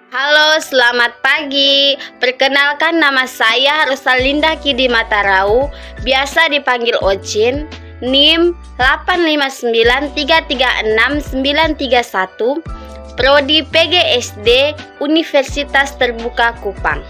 Halo, selamat pagi. Perkenalkan, nama saya Rosalinda Kidi Matarau, biasa dipanggil Ocin. NIM 859336931, Prodi PGSD Universitas Terbuka Kupang.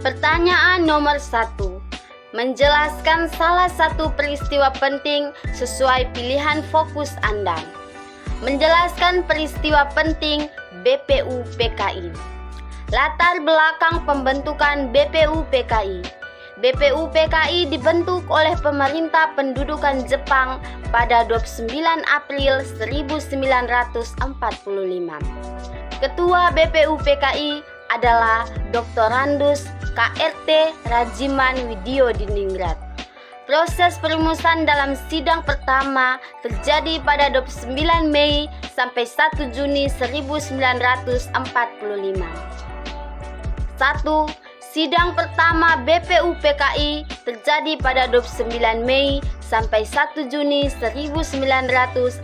Pertanyaan nomor 1. Menjelaskan salah satu peristiwa penting sesuai pilihan fokus Anda. Menjelaskan peristiwa penting BPU PKI. Latar belakang pembentukan BPU PKI. BPU PKI dibentuk oleh pemerintah pendudukan Jepang pada 29 April 1945. Ketua BPU PKI adalah Dr. Randus KRT Rajiman Widyodiningrat. Proses perumusan dalam sidang pertama terjadi pada 29 Mei sampai 1 Juni 1945. 1. Sidang pertama BPU PKI terjadi pada 29 Mei sampai 1 Juni 1945.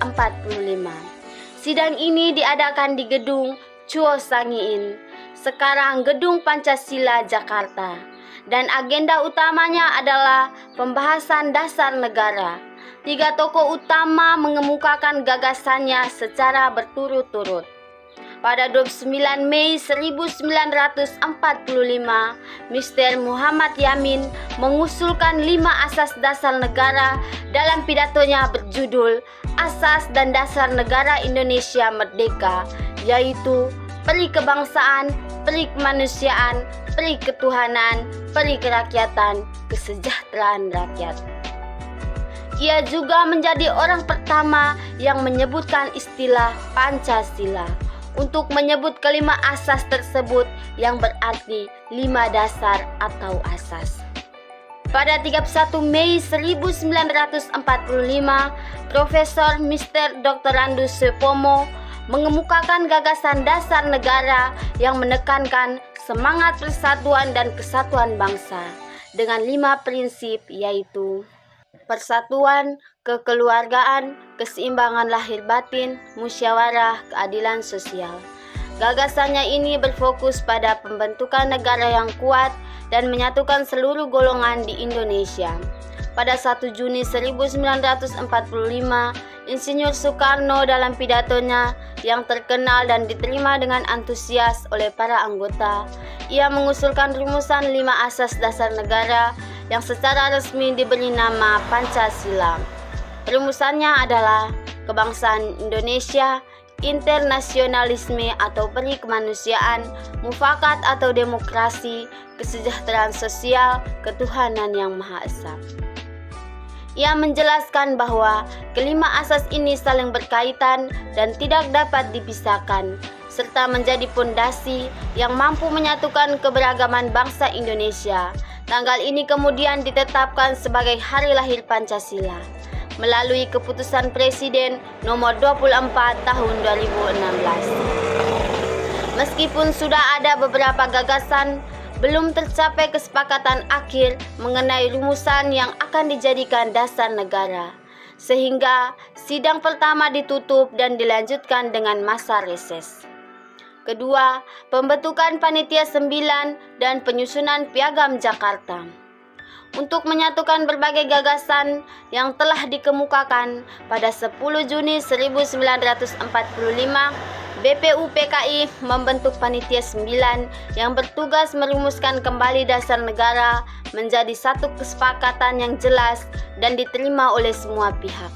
Sidang ini diadakan di gedung Chuo Sangiin, sekarang Gedung Pancasila, Jakarta. Dan agenda utamanya adalah pembahasan dasar negara. 3 tokoh utama mengemukakan gagasannya secara berturut-turut. Pada 29 Mei 1945, Mr. Muhammad Yamin mengusulkan 5 asas dasar negara dalam pidatonya berjudul Asas dan Dasar Negara Indonesia Merdeka, yaitu peri kebangsaan, peri kemanusiaan, peri ketuhanan, peri kerakyatan, kesejahteraan rakyat. Ia juga menjadi orang pertama yang menyebutkan istilah Pancasila untuk menyebut kelima asas tersebut yang berarti 5 dasar atau asas. Pada 31 Mei 1945, Profesor Mr. Dr. Randus Supomo mengemukakan gagasan dasar negara yang menekankan semangat persatuan dan kesatuan bangsa dengan 5 prinsip, yaitu persatuan, kekeluargaan, keseimbangan lahir batin, musyawarah, keadilan sosial. Gagasannya ini berfokus pada pembentukan negara yang kuat dan menyatukan seluruh golongan di Indonesia. Pada 1 Juni 1945, Insinyur Soekarno dalam pidatonya yang terkenal dan diterima dengan antusias oleh para anggota, ia mengusulkan rumusan 5 asas dasar negara yang secara resmi diberi nama Pancasila. Rumusannya adalah kebangsaan Indonesia, internasionalisme atau peri kemanusiaan, mufakat atau demokrasi, kesejahteraan sosial, ketuhanan yang Maha Esa. Ia menjelaskan bahwa kelima asas ini saling berkaitan dan tidak dapat dipisahkan, serta menjadi pondasi yang mampu menyatukan keberagaman bangsa Indonesia. Tanggal ini kemudian ditetapkan sebagai Hari Lahir Pancasila melalui keputusan Presiden nomor 24 tahun 2016. Meskipun sudah ada beberapa gagasan, belum tercapai kesepakatan akhir mengenai rumusan yang akan dijadikan dasar negara, sehingga sidang pertama ditutup dan dilanjutkan dengan masa reses. Kedua, pembentukan Panitia 9 dan penyusunan Piagam Jakarta. Untuk menyatukan berbagai gagasan yang telah dikemukakan, pada 10 Juni 1945, BPU PKI membentuk Panitia 9 yang bertugas merumuskan kembali dasar negara menjadi satu kesepakatan yang jelas dan diterima oleh semua pihak.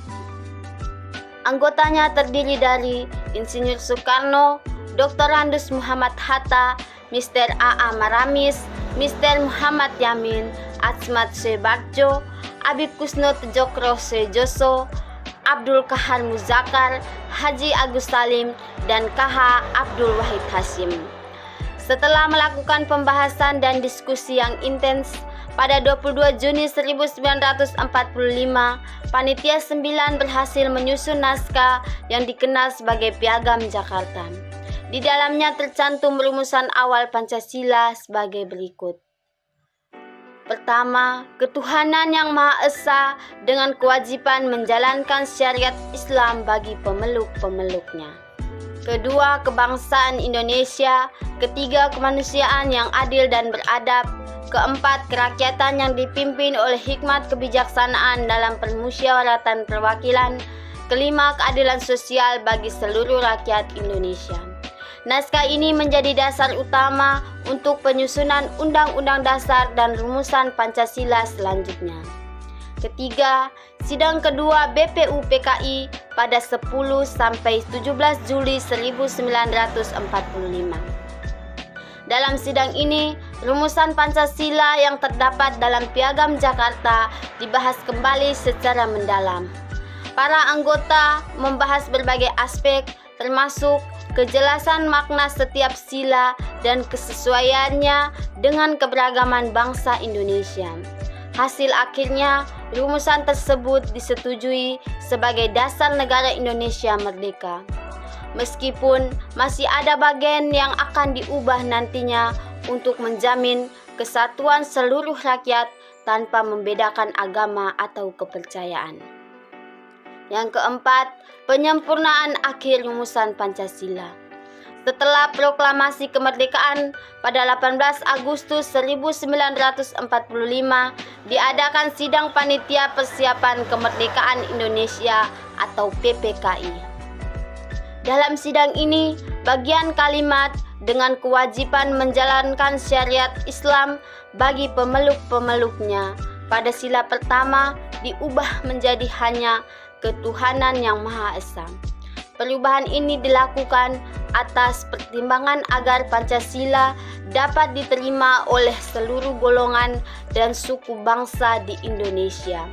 Anggotanya terdiri dari Insinyur Soekarno, Dr. Randus Muhammad Hatta, Mr. A.A. Maramis, Mr. Muhammad Yamin, Atsmat Soebardjo, Abib Kusno Tejokro Soejoso, Abdul Kahar Muzakar, Haji Agus Salim, dan KH Abdul Wahid Hashim. Setelah melakukan pembahasan dan diskusi yang intens, pada 22 Juni 1945, Panitia 9 berhasil menyusun naskah yang dikenal sebagai Piagam Jakarta. Di dalamnya tercantum rumusan awal Pancasila sebagai berikut. Pertama, ketuhanan yang Maha Esa dengan kewajiban menjalankan syariat Islam bagi pemeluk-pemeluknya. Kedua, kebangsaan Indonesia. Ketiga, kemanusiaan yang adil dan beradab. Keempat, kerakyatan yang dipimpin oleh hikmat kebijaksanaan dalam permusyawaratan perwakilan. Kelima, keadilan sosial bagi seluruh rakyat Indonesia. Naskah ini menjadi dasar utama untuk penyusunan Undang-Undang Dasar dan rumusan Pancasila selanjutnya. Ketiga, sidang kedua BPUPKI pada 10 sampai 17 Juli 1945. Dalam sidang ini, rumusan Pancasila yang terdapat dalam Piagam Jakarta dibahas kembali secara mendalam. Para anggota membahas berbagai aspek, termasuk kejelasan makna setiap sila dan kesesuaiannya dengan keberagaman bangsa Indonesia. Hasil akhirnya, rumusan tersebut disetujui sebagai dasar negara Indonesia merdeka. Meskipun masih ada bagian yang akan diubah nantinya untuk menjamin kesatuan seluruh rakyat tanpa membedakan agama atau kepercayaan. Yang keempat, penyempurnaan akhir rumusan Pancasila. Setelah proklamasi kemerdekaan pada 18 Agustus 1945, diadakan sidang Panitia Persiapan Kemerdekaan Indonesia atau PPKI. Dalam sidang ini, bagian kalimat dengan kewajiban menjalankan syariat Islam bagi pemeluk-pemeluknya pada sila pertama diubah menjadi hanya ketuhanan yang Maha Esa. Perubahan ini dilakukan atas pertimbangan agar Pancasila dapat diterima oleh seluruh golongan dan suku bangsa di Indonesia,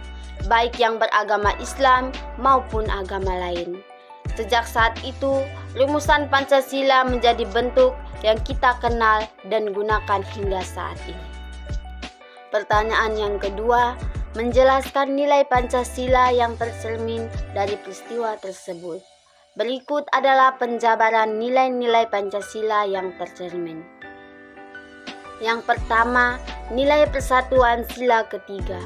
baik yang beragama Islam maupun agama lain. Sejak saat itu, rumusan Pancasila menjadi bentuk yang kita kenal dan gunakan hingga saat ini. Pertanyaan yang kedua, menjelaskan nilai Pancasila yang tercermin dari peristiwa tersebut. Berikut adalah penjabaran nilai-nilai Pancasila yang tercermin. Yang pertama, nilai persatuan sila ketiga.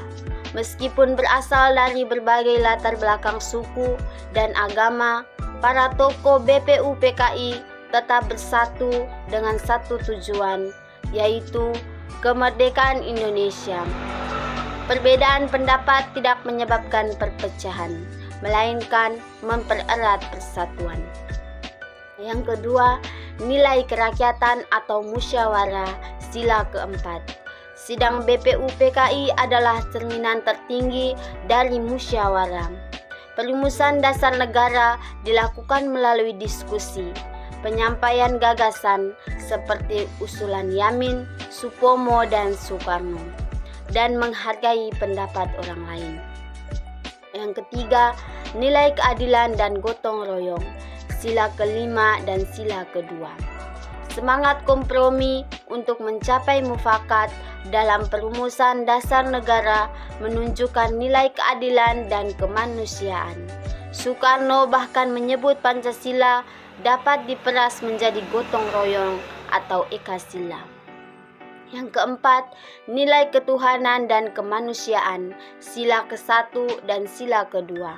Meskipun berasal dari berbagai latar belakang suku dan agama, para tokoh BPUPKI tetap bersatu dengan satu tujuan, yaitu kemerdekaan Indonesia. Perbedaan pendapat tidak menyebabkan perpecahan, melainkan mempererat persatuan. Yang kedua, nilai kerakyatan atau musyawarah sila keempat. Sidang BPUPKI adalah cerminan tertinggi dari musyawarah. Perumusan dasar negara dilakukan melalui diskusi, penyampaian gagasan seperti usulan Yamin, Supomo, dan Soekarno, dan menghargai pendapat orang lain. Yang ketiga, nilai keadilan dan gotong royong, sila kelima dan sila kedua. Semangat kompromi untuk mencapai mufakat dalam perumusan dasar negara menunjukkan nilai keadilan dan kemanusiaan. Soekarno bahkan menyebut Pancasila dapat diperas menjadi gotong royong atau ekasila. Yang keempat, nilai ketuhanan dan kemanusiaan, sila ke-1 dan sila kedua.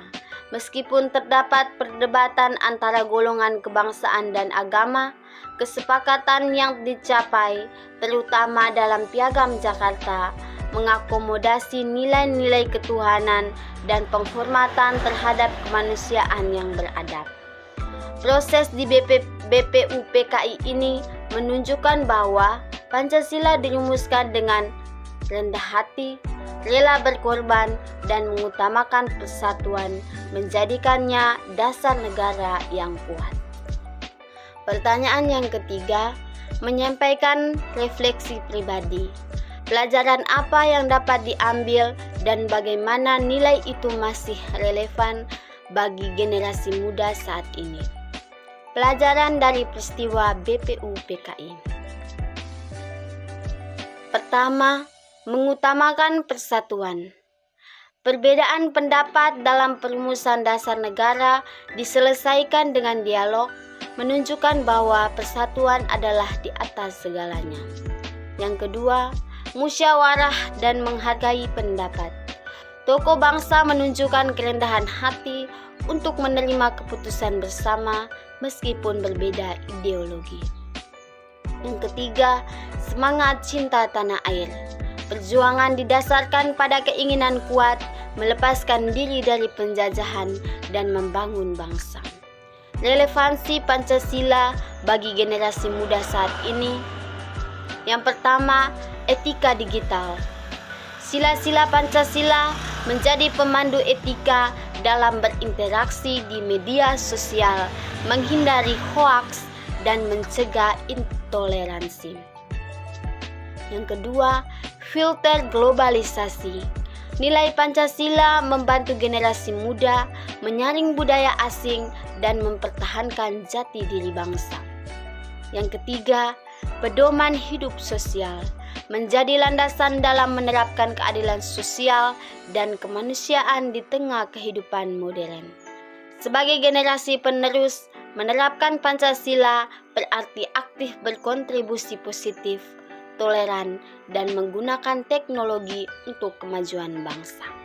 Meskipun terdapat perdebatan antara golongan kebangsaan dan agama, kesepakatan yang dicapai, terutama dalam Piagam Jakarta, mengakomodasi nilai-nilai ketuhanan dan penghormatan terhadap kemanusiaan yang beradab. Proses di BPUPKI ini menunjukkan bahwa Pancasila dirumuskan dengan rendah hati, rela berkorban, dan mengutamakan persatuan, menjadikannya dasar negara yang kuat. Pertanyaan yang ketiga, menyampaikan refleksi pribadi. Pelajaran apa yang dapat diambil dan bagaimana nilai itu masih relevan bagi generasi muda saat ini? Pelajaran dari peristiwa BPUPKI. Pertama, mengutamakan persatuan. Perbedaan pendapat dalam perumusan dasar negara diselesaikan dengan dialog, menunjukkan bahwa persatuan adalah di atas segalanya. Yang kedua, musyawarah dan menghargai pendapat. Tokoh bangsa menunjukkan kerendahan hati untuk menerima keputusan bersama meskipun berbeda ideologi. Yang ketiga, semangat cinta tanah air. Perjuangan didasarkan pada keinginan kuat melepaskan diri dari penjajahan dan membangun bangsa. Relevansi Pancasila bagi generasi muda saat ini. Yang pertama, etika digital. Sila-sila Pancasila menjadi pemandu etika dalam berinteraksi di media sosial, menghindari hoaks dan mencegah intoleransi. Yang kedua, filter globalisasi. Nilai Pancasila membantu generasi muda menyaring budaya asing dan mempertahankan jati diri bangsa. Yang ketiga, pedoman hidup sosial menjadi landasan dalam menerapkan keadilan sosial dan kemanusiaan di tengah kehidupan modern. Sebagai generasi penerus, menerapkan Pancasila berarti aktif berkontribusi positif, toleran, dan menggunakan teknologi untuk kemajuan bangsa.